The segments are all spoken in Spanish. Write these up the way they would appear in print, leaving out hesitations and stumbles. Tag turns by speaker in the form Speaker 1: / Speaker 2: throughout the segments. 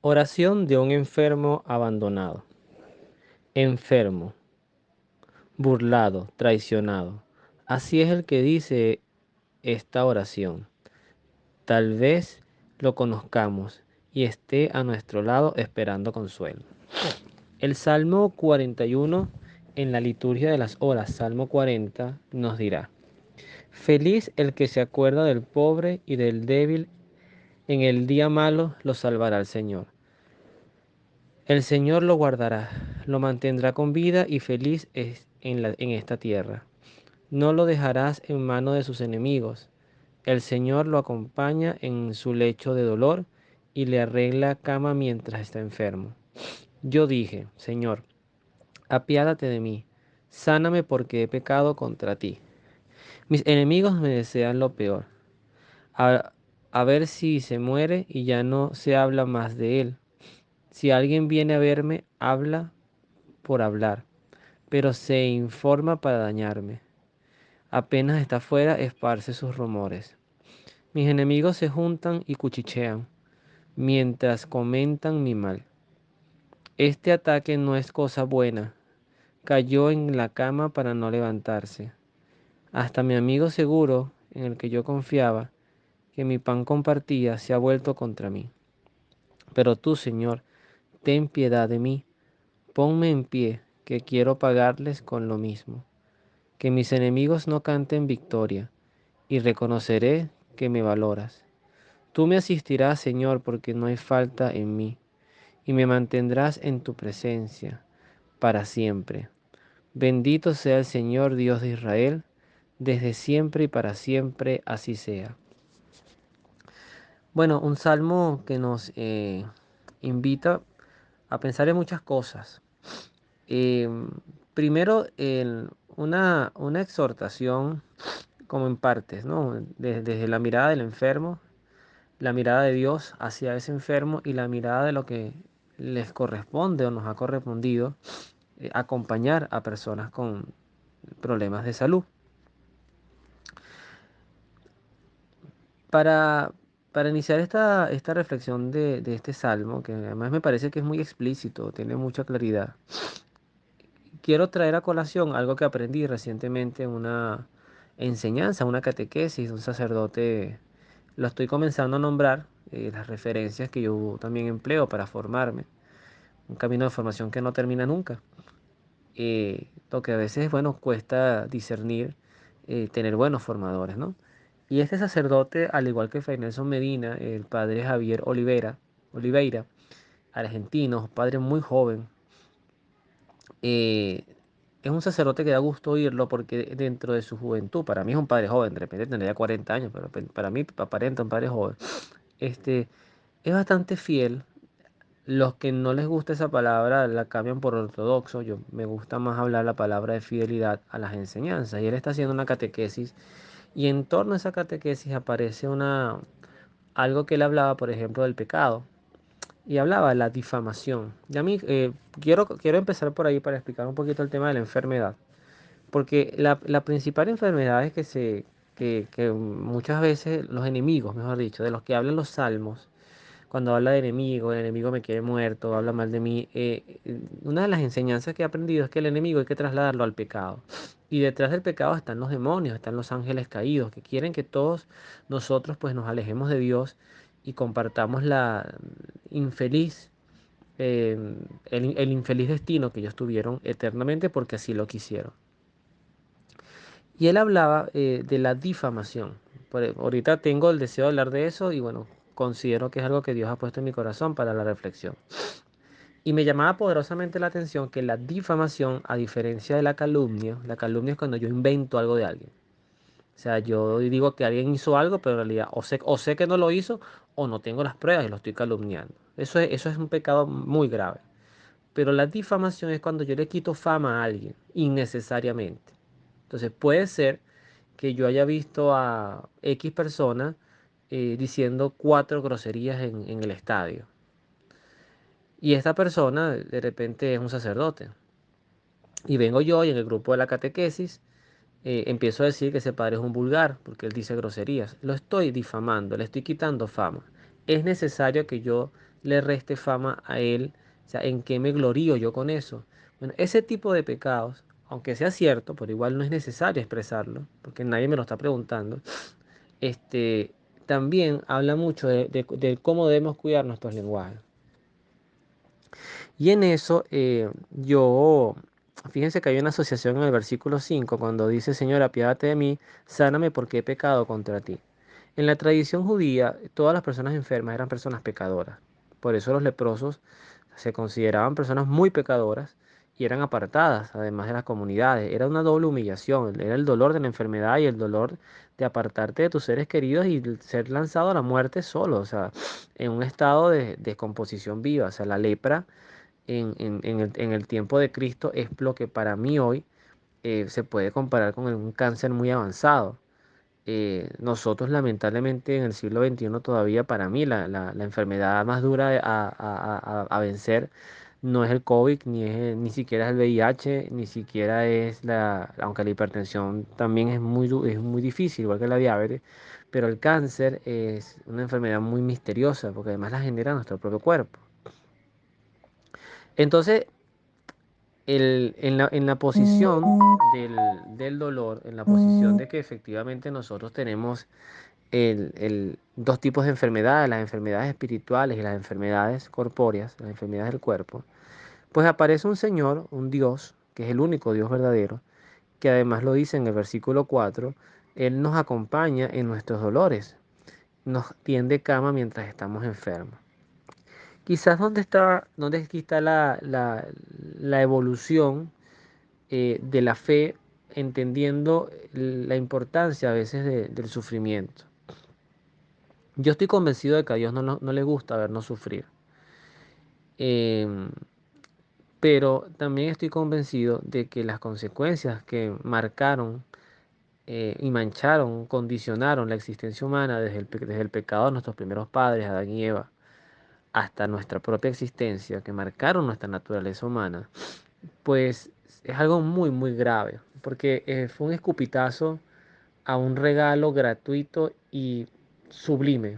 Speaker 1: Oración de un enfermo abandonado. Enfermo, burlado, traicionado. Así es el que dice esta oración. Tal vez lo conozcamos y esté a nuestro lado esperando consuelo. El Salmo 41 en la liturgia de las horas, Salmo 40, nos dirá, feliz el que se acuerda del pobre y del débil, en el día malo lo salvará el Señor. El Señor lo guardará, lo mantendrá con vida y feliz es en esta tierra. No lo dejarás en mano de sus enemigos. El Señor lo acompaña en su lecho de dolor y le arregla cama mientras está enfermo. Yo dije, Señor, apiádate de mí, sáname porque he pecado contra ti. Mis enemigos me desean lo peor. A, a ver si se muere y ya no se habla más de él. Si alguien viene a verme, habla por hablar, pero se informa para dañarme. Apenas está fuera, esparce sus rumores. Mis enemigos se juntan y cuchichean, mientras comentan mi mal. Este ataque no es cosa buena. Cayó en la cama para no levantarse. Hasta mi amigo seguro, en el que yo confiaba, que mi pan compartía, se ha vuelto contra mí. Pero tú, Señor, ten piedad de mí. Ponme en pie, que quiero pagarles con lo mismo. Que mis enemigos no canten victoria, y reconoceré que me valoras. Tú me asistirás, Señor, porque no hay falta en mí, y me mantendrás en tu presencia para siempre. Bendito sea el Señor Dios de Israel, desde siempre y para siempre, así sea. Bueno, un salmo que nos invita a pensar en muchas cosas. Em, Primero, una exhortación como en partes, ¿no? Desde la mirada del enfermo, la mirada de Dios hacia ese enfermo y la mirada de lo que les corresponde o nos ha correspondido acompañar a personas con problemas de salud. Para, para iniciar esta reflexión de este salmo, que además me parece que es muy explícito, tiene mucha claridad, quiero traer a colación algo que aprendí recientemente en una enseñanza, una catequesis de un sacerdote. Lo estoy comenzando a nombrar, las referencias que yo también empleo para formarme. Un camino de formación que no termina nunca. Lo que a veces, bueno, cuesta discernir, tener buenos formadores, ¿no? Y este sacerdote, al igual que Fray Nelson Medina, el padre Javier Oliveira, argentino, padre muy joven, eh, es un sacerdote que da gusto oírlo porque dentro de su juventud, para mí es un padre joven, de repente tendría 40 años, pero para mí aparenta un padre joven, este, es bastante fiel. Los que no les gusta esa palabra la cambian por ortodoxo. Yo me gusta más hablar la palabra de fidelidad a las enseñanzas. Y él está haciendo una catequesis y en torno a esa catequesis aparece algo que él hablaba, por ejemplo, del pecado. Y hablaba de la difamación. Y a mí quiero empezar por ahí para explicar un poquito el tema de la enfermedad. Porque la principal enfermedad es que muchas veces los enemigos, mejor dicho, de los que hablan los salmos, cuando habla de enemigo, el enemigo me quiere muerto, habla mal de mí. Una de las enseñanzas que he aprendido es que el enemigo hay que trasladarlo al pecado. Y detrás del pecado están los demonios, están los ángeles caídos, que quieren que todos nosotros pues nos alejemos de Dios y compartamos la infeliz, eh, el infeliz destino que ellos tuvieron eternamente porque así lo quisieron. Y él hablaba de la difamación. Ahorita tengo el deseo de hablar de eso y bueno, considero que es algo que Dios ha puesto en mi corazón para la reflexión. Y me llamaba poderosamente la atención que la difamación, a diferencia de la calumnia es cuando yo invento algo de alguien. O sea, yo digo que alguien hizo algo, pero en realidad o sé que no lo hizo o no tengo las pruebas y lo estoy calumniando. Eso es un pecado muy grave. Pero la difamación es cuando yo le quito fama a alguien innecesariamente. Entonces puede ser que yo haya visto a X persona diciendo cuatro groserías en el estadio. Y esta persona de repente es un sacerdote. Y vengo yo y en el grupo de la catequesis empiezo a decir que ese padre es un vulgar porque él dice groserías. Lo estoy difamando, le estoy quitando fama. Es necesario que yo le reste fama a él. O sea, ¿en qué me glorío yo con eso? Bueno, ese tipo de pecados, aunque sea cierto, pero igual no es necesario expresarlo, porque nadie me lo está preguntando, este, también habla mucho de cómo debemos cuidar nuestros lenguajes. Y en eso, fíjense que hay una asociación en el versículo 5 cuando dice, Señor, apiádate de mí, sáname porque he pecado contra ti. En la tradición judía, todas las personas enfermas eran personas pecadoras. Por eso los leprosos se consideraban personas muy pecadoras y eran apartadas, además de las comunidades. Era una doble humillación, era el dolor de la enfermedad y el dolor de apartarte de tus seres queridos y ser lanzado a la muerte solo, o sea, en un estado de descomposición viva. O sea, la lepra en el tiempo de Cristo es lo que para mí hoy se puede comparar con un cáncer muy avanzado. Nosotros lamentablemente en el siglo XXI todavía para mí la enfermedad más dura a vencer no es el COVID, ni siquiera es el VIH, ni siquiera es aunque la hipertensión también es muy difícil, igual que la diabetes, pero el cáncer es una enfermedad muy misteriosa porque además la genera nuestro propio cuerpo. Entonces, en la posición del dolor, en la posición de que efectivamente nosotros tenemos dos tipos de enfermedades, las enfermedades espirituales y las enfermedades corpóreas, las enfermedades del cuerpo, pues aparece un Señor, un Dios, que es el único Dios verdadero, que además lo dice en el versículo 4, Él nos acompaña en nuestros dolores, nos tiende cama mientras estamos enfermos. Quizás donde aquí está la evolución de la fe, entendiendo la importancia a veces del sufrimiento. Yo estoy convencido de que a Dios no le gusta vernos sufrir. Em, pero también estoy convencido de que las consecuencias que marcaron y mancharon, condicionaron la existencia humana desde el pecado de nuestros primeros padres, Adán y Eva, hasta nuestra propia existencia, que marcaron nuestra naturaleza humana, pues es algo muy, muy grave, porque fue un escupitazo a un regalo gratuito y sublime,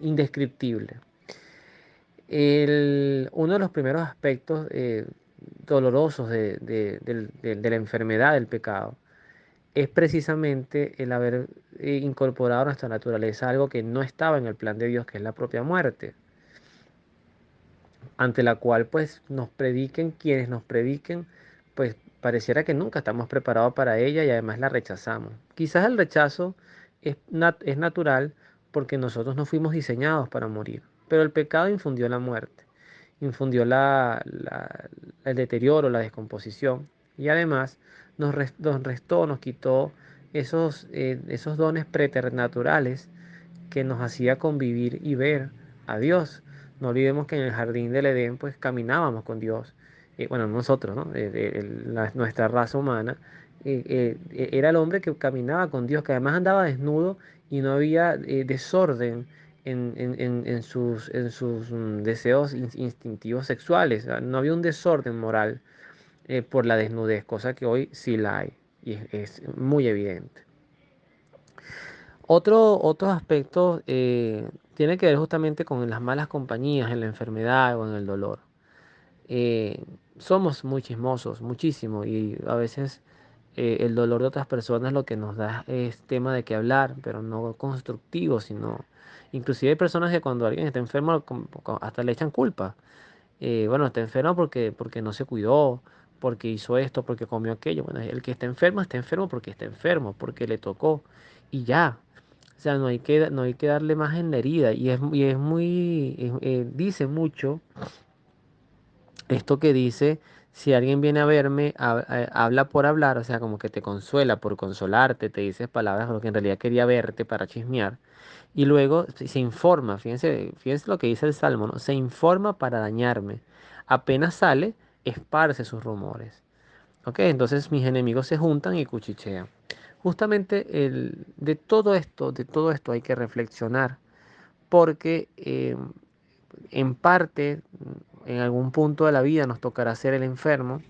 Speaker 1: indescriptible. Uno de los primeros aspectos dolorosos de la enfermedad del pecado es precisamente el haber incorporado a nuestra naturaleza algo que no estaba en el plan de Dios, que es la propia muerte, ante la cual pues nos prediquen quienes nos prediquen, pues pareciera que nunca estamos preparados para ella y además la rechazamos. Quizás el rechazo es natural porque nosotros no fuimos diseñados para morir, pero el pecado infundió la muerte, infundió el deterioro, la descomposición y además nos restó, nos quitó esos dones preternaturales que nos hacía convivir y ver a Dios. No olvidemos que en el jardín del Edén pues caminábamos con Dios. Bueno, nosotros, ¿no? Nuestra raza humana era el hombre que caminaba con Dios, que además andaba desnudo y no había desorden en sus deseos instintivos sexuales. O sea, no había un desorden moral por la desnudez, cosa que hoy sí la hay y es muy evidente. Otros aspectos tiene que ver justamente con las malas compañías, en la enfermedad o en el dolor. Eh, Somos muy chismosos, muchísimo, y a veces el dolor de otras personas lo que nos da es tema de qué hablar, pero no constructivo, sino inclusive hay personas que cuando alguien está enfermo hasta le echan culpa. Bueno, está enfermo porque no se cuidó, porque hizo esto, porque comió aquello. Bueno, el que está enfermo porque está enfermo, porque le tocó y ya. O sea, no hay que darle más en la herida. Y es muy, dice mucho esto que dice, si alguien viene a verme, habla por hablar, o sea, como que te consuela por consolarte, te dices palabras, lo que en realidad quería verte para chismear. Y luego se informa, fíjense lo que dice el Salmo, ¿no? Se informa para dañarme. Apenas sale, esparce sus rumores. ¿Ok? Entonces mis enemigos se juntan y cuchichean. Justamente de todo esto hay que reflexionar, porque en parte, en algún punto de la vida nos tocará ser el enfermo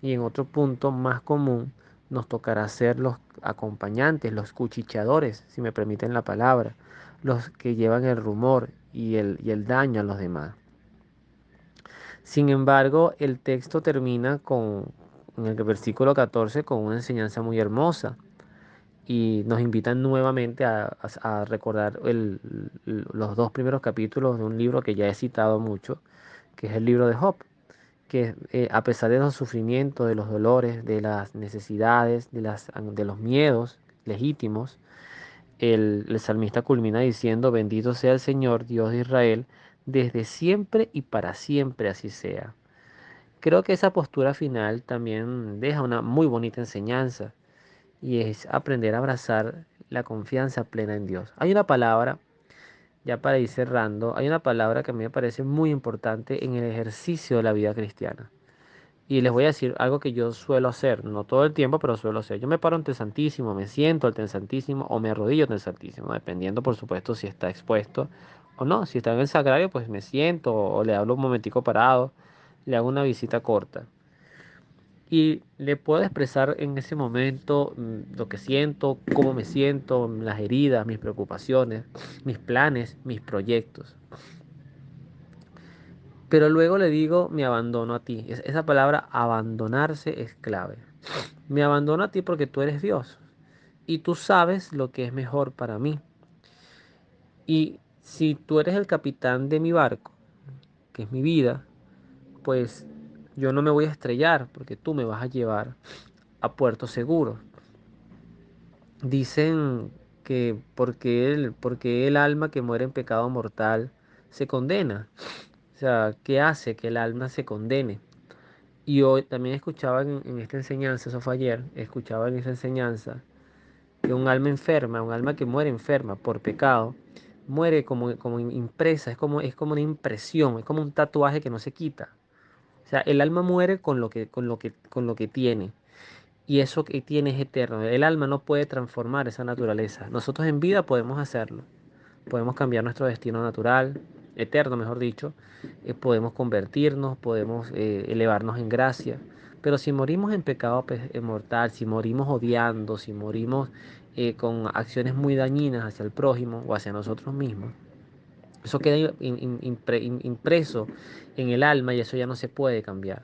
Speaker 1: y en otro punto más común nos tocará ser los acompañantes, los cuchicheadores, si me permiten la palabra, los que llevan el rumor y el daño a los demás. Sin embargo, el texto termina en el versículo 14 con una enseñanza muy hermosa y nos invitan nuevamente a recordar los dos primeros capítulos de un libro que ya he citado mucho, que es el libro de Job, que a pesar de los sufrimientos, de los dolores, de las necesidades, de los miedos legítimos, el salmista culmina diciendo, bendito sea el Señor, Dios de Israel, desde siempre y para siempre así sea. Creo que esa postura final también deja una muy bonita enseñanza y es aprender a abrazar la confianza plena en Dios. Hay una palabra, ya para ir cerrando, hay una palabra que a mí me parece muy importante en el ejercicio de la vida cristiana. Y les voy a decir algo que yo suelo hacer, no todo el tiempo, pero suelo hacer. Yo me paro ante el Santísimo, me siento ante el Santísimo o me arrodillo ante el Santísimo, dependiendo, por supuesto, si está expuesto o no. Si está en el sagrario, pues me siento o le hablo un momentico parado, le hago una visita corta. Y le puedo expresar en ese momento lo que siento, cómo me siento, las heridas, mis preocupaciones, mis planes, mis proyectos. Pero luego le digo, me abandono a ti. Esa palabra abandonarse es clave. Me abandono a ti porque tú eres Dios y tú sabes lo que es mejor para mí. Y si tú eres el capitán de mi barco, que es mi vida, pues yo no me voy a estrellar porque tú me vas a llevar a puerto seguro. Dicen que porque el alma que muere en pecado mortal se condena. O sea, ¿qué hace que el alma se condene? Y hoy también escuchaba en esta enseñanza, eso fue ayer, escuchaba en esa enseñanza que un alma enferma, un alma que muere enferma por pecado, muere como impresa, es como una impresión, es como un tatuaje que no se quita. O sea, el alma muere con lo que tiene. Y eso que tiene es eterno. El alma no puede transformar esa naturaleza. Nosotros en vida podemos hacerlo. Podemos cambiar nuestro destino natural, eterno, mejor dicho. Podemos convertirnos, podemos elevarnos en gracia. Pero si morimos en pecado mortal, si morimos odiando, si morimos con acciones muy dañinas hacia el prójimo o hacia nosotros mismos, eso queda impreso en el alma y eso ya no se puede cambiar.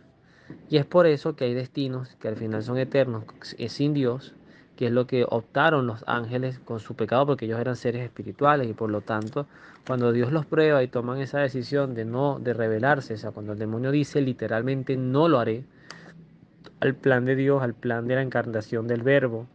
Speaker 1: Y es por eso que hay destinos que al final son eternos, sin Dios, que es lo que optaron los ángeles con su pecado, porque ellos eran seres espirituales y por lo tanto, cuando Dios los prueba y toman esa decisión de rebelarse, o sea, cuando el demonio dice literalmente no lo haré, al plan de Dios, al plan de la encarnación del Verbo,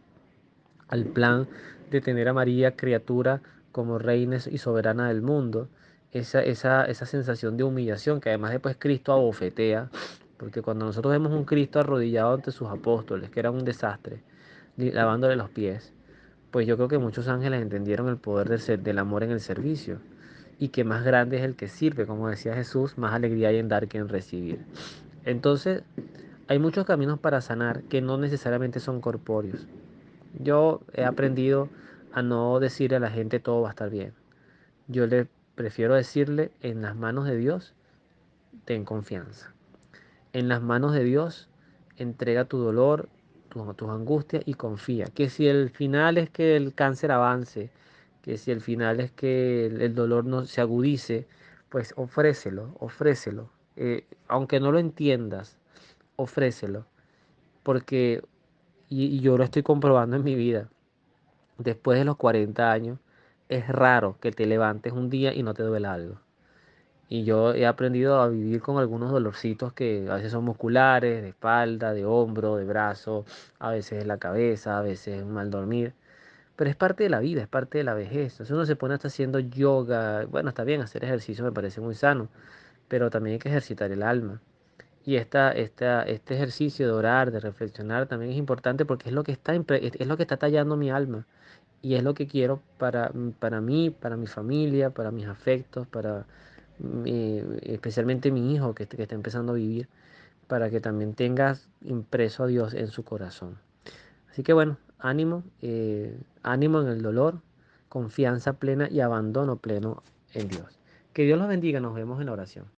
Speaker 1: al plan de tener a María criatura como reina y soberana del mundo, esa sensación de humillación que además después Cristo abofetea, porque cuando nosotros vemos un Cristo arrodillado ante sus apóstoles, que era un desastre, lavándole los pies, pues yo creo que muchos ángeles entendieron el poder del amor en el servicio y que más grande es el que sirve, como decía Jesús, más alegría hay en dar que en recibir. Entonces, hay muchos caminos para sanar que no necesariamente son corpóreos. Yo he aprendido a no decirle a la gente todo va a estar bien. Yo le prefiero decirle en las manos de Dios, ten confianza. En las manos de Dios, entrega tu dolor, tus angustias y confía. Que si el final es que el cáncer avance, que si el final es que el dolor no se agudice, pues ofrécelo, ofrécelo. Aunque no lo entiendas, ofrécelo. Porque, y yo lo estoy comprobando en mi vida, después de los 40 años, es raro que te levantes un día y no te duela algo. Y yo he aprendido a vivir con algunos dolorcitos que a veces son musculares, de espalda, de hombro, de brazo, a veces en la cabeza, a veces un mal dormir. Pero es parte de la vida, es parte de la vejez. Entonces uno se pone hasta haciendo yoga. Bueno, está bien, hacer ejercicio me parece muy sano, pero también hay que ejercitar el alma. Y este ejercicio de orar, de reflexionar, también es importante porque es lo que está tallando mi alma. Y es lo que quiero para mí, para mi familia, para mis afectos, especialmente mi hijo que está empezando a vivir, para que también tengas impreso a Dios en su corazón. Así que bueno, ánimo en el dolor, confianza plena y abandono pleno en Dios. Que Dios los bendiga, nos vemos en la oración.